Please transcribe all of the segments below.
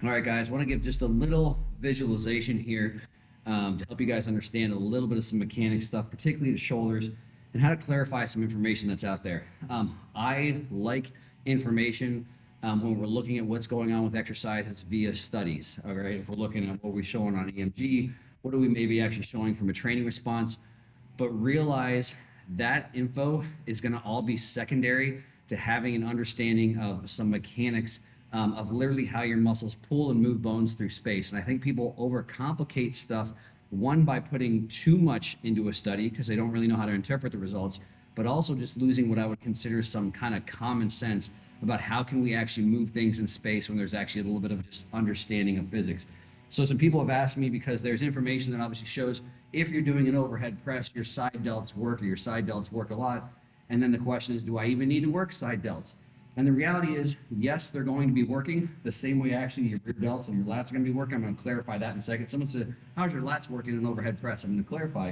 All right, guys, I want to give just a little visualization here to help you guys understand a little bit of some mechanic stuff, particularly the shoulders, and how to clarify some information that's out there. I like information when we're looking at what's going on with exercises via studies. All right, if we're looking at what we're showing on EMG, what are we maybe actually showing from a training response? But realize that info is going to all be secondary to having an understanding of some mechanics of literally how your muscles pull and move bones through space. And I think people overcomplicate stuff, one, by putting too much into a study because they don't really know how to interpret the results, but also just losing what I would consider some kind of common sense about how can we actually move things in space when there's actually a little bit of just understanding of physics. So some people have asked me, because there's information that obviously shows if you're doing an overhead press, your side delts work, or your side delts work a lot. And then the question is, do I even need to work side delts? And the reality is, yes, they're going to be working the same way actually your rear delts and your lats are going to be working. I'm going to clarify that in a second. Someone said, how's your lats working in an overhead press? I'm going to clarify.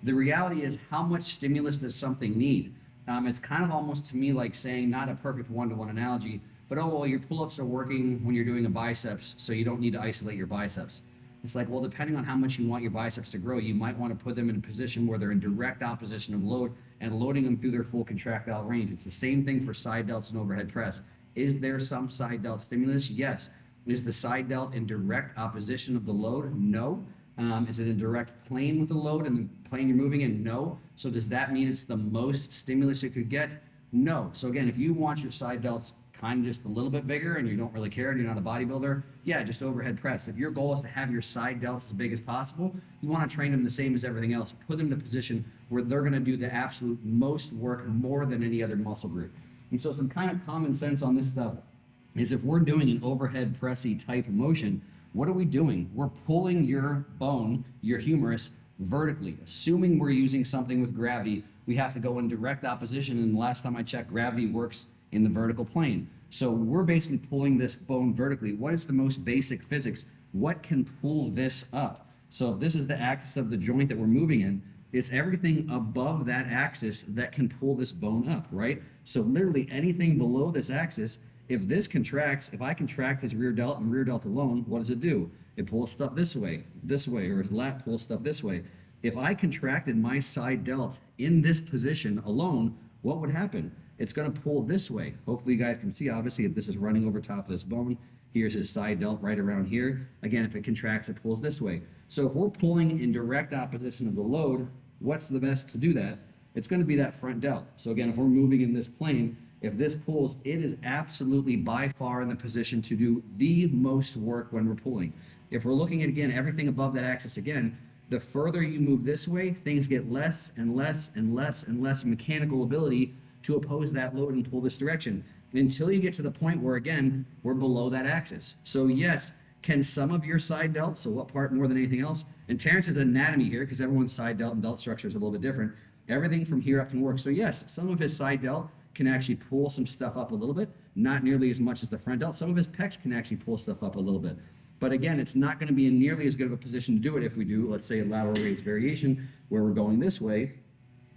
The reality is, how much stimulus does something need? It's kind of almost to me like saying, not a perfect one-to-one analogy, but oh, well, your pull-ups are working when you're doing a biceps, so you don't need to isolate your biceps. It's like, well, depending on how much you want your biceps to grow, you might want to put them in a position where they're in direct opposition of load and loading them through their full contractile range. It's the same thing for side delts and overhead press. Is there some side delt stimulus? Yes. Is the side delt in direct opposition of the load? No. Is it in direct plane with the load and the plane you're moving in? No. So does that mean it's the most stimulus you could get? No. So again, if you want your side delts kind of just a little bit bigger and you don't really care and you're not a bodybuilder, yeah, just overhead press. If your goal is to have your side delts as big as possible, you want to train them the same as everything else. Put them in a position where they're going to do the absolute most work more than any other muscle group. And so some kind of common sense on this stuff is, if we're doing an overhead pressy type of motion, what are we doing? We're pulling your bone, your humerus, vertically. Assuming we're using something with gravity, we have to go in direct opposition, and last time I checked, gravity works in the vertical plane. So we're basically pulling this bone vertically. What is the most basic physics? What can pull this up? So if this is the axis of the joint that we're moving in, it's everything above that axis that can pull this bone up, right? So literally anything below this axis, if this contracts, if I contract this rear delt and rear delt alone, what does it do? It pulls stuff this way, or his lat pulls stuff this way. If I contracted my side delt in this position alone, what would happen? It's going to pull this way. Hopefully you guys can see, obviously, if this is running over top of this bone, here's his side delt right around here. Again, if it contracts, it pulls this way. So if we're pulling in direct opposition of the load, what's the best to do that? It's going to be that front delt. So again, if we're moving in this plane, if this pulls, it is absolutely by far in the position to do the most work when we're pulling. If we're looking at, again, everything above that axis again, the further you move this way, things get less and less and less and less mechanical ability to oppose that load and pull this direction until you get to the point where, again, we're below that axis. So yes, can some of your side delt, so what part more than anything else? And Terrence's anatomy here, because everyone's side delt and delt structure is a little bit different, everything from here up can work. So yes, some of his side delt can actually pull some stuff up a little bit, not nearly as much as the front delt. Some of his pecs can actually pull stuff up a little bit. But again, it's not going to be in nearly as good of a position to do it if we do, let's say, a lateral raise variation where we're going this way.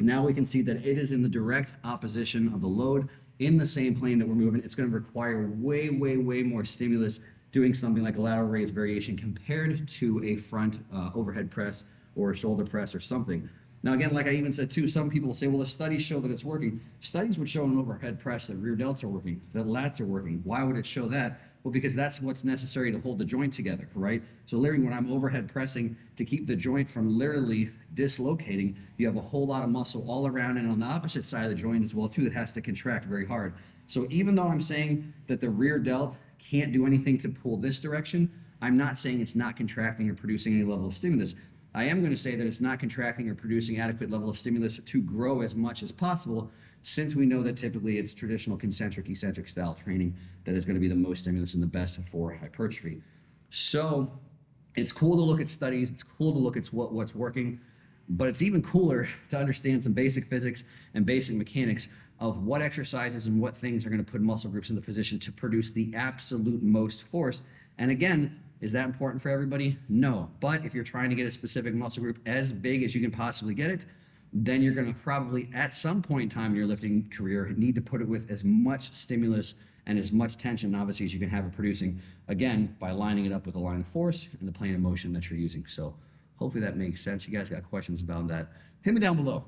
Now we can see that it is in the direct opposition of the load in the same plane that we're moving. It's going to require way, way, way more stimulus doing something like a lateral raise variation compared to a front overhead press or a shoulder press or something. Now, again, like I even said too, some people will say, well, the studies show that it's working. Studies would show an overhead press that rear delts are working, that lats are working. Why would it show that? Well, because that's what's necessary to hold the joint together, right? So literally when I'm overhead pressing to keep the joint from literally dislocating, you have a whole lot of muscle all around and on the opposite side of the joint as well too that has to contract very hard. So even though I'm saying that the rear delt can't do anything to pull this direction, I'm not saying it's not contracting or producing any level of stimulus. I am going to say that it's not contracting or producing adequate level of stimulus to grow as much as possible, since we know that typically it's traditional concentric eccentric style training that is going to be the most stimulus and the best for hypertrophy. So it's cool to look at studies, it's cool to look at what's working, but it's even cooler to understand some basic physics and basic mechanics of what exercises and what things are going to put muscle groups in the position to produce the absolute most force. And again, is that important for everybody? No. But if you're trying to get a specific muscle group as big as you can possibly get it, then you're going to probably, at some point in time in your lifting career, need to put it with as much stimulus and as much tension, obviously, as you can have it producing, again, by lining it up with the line of force and the plane of motion that you're using. So hopefully that makes sense. You guys got questions about that, hit me down below.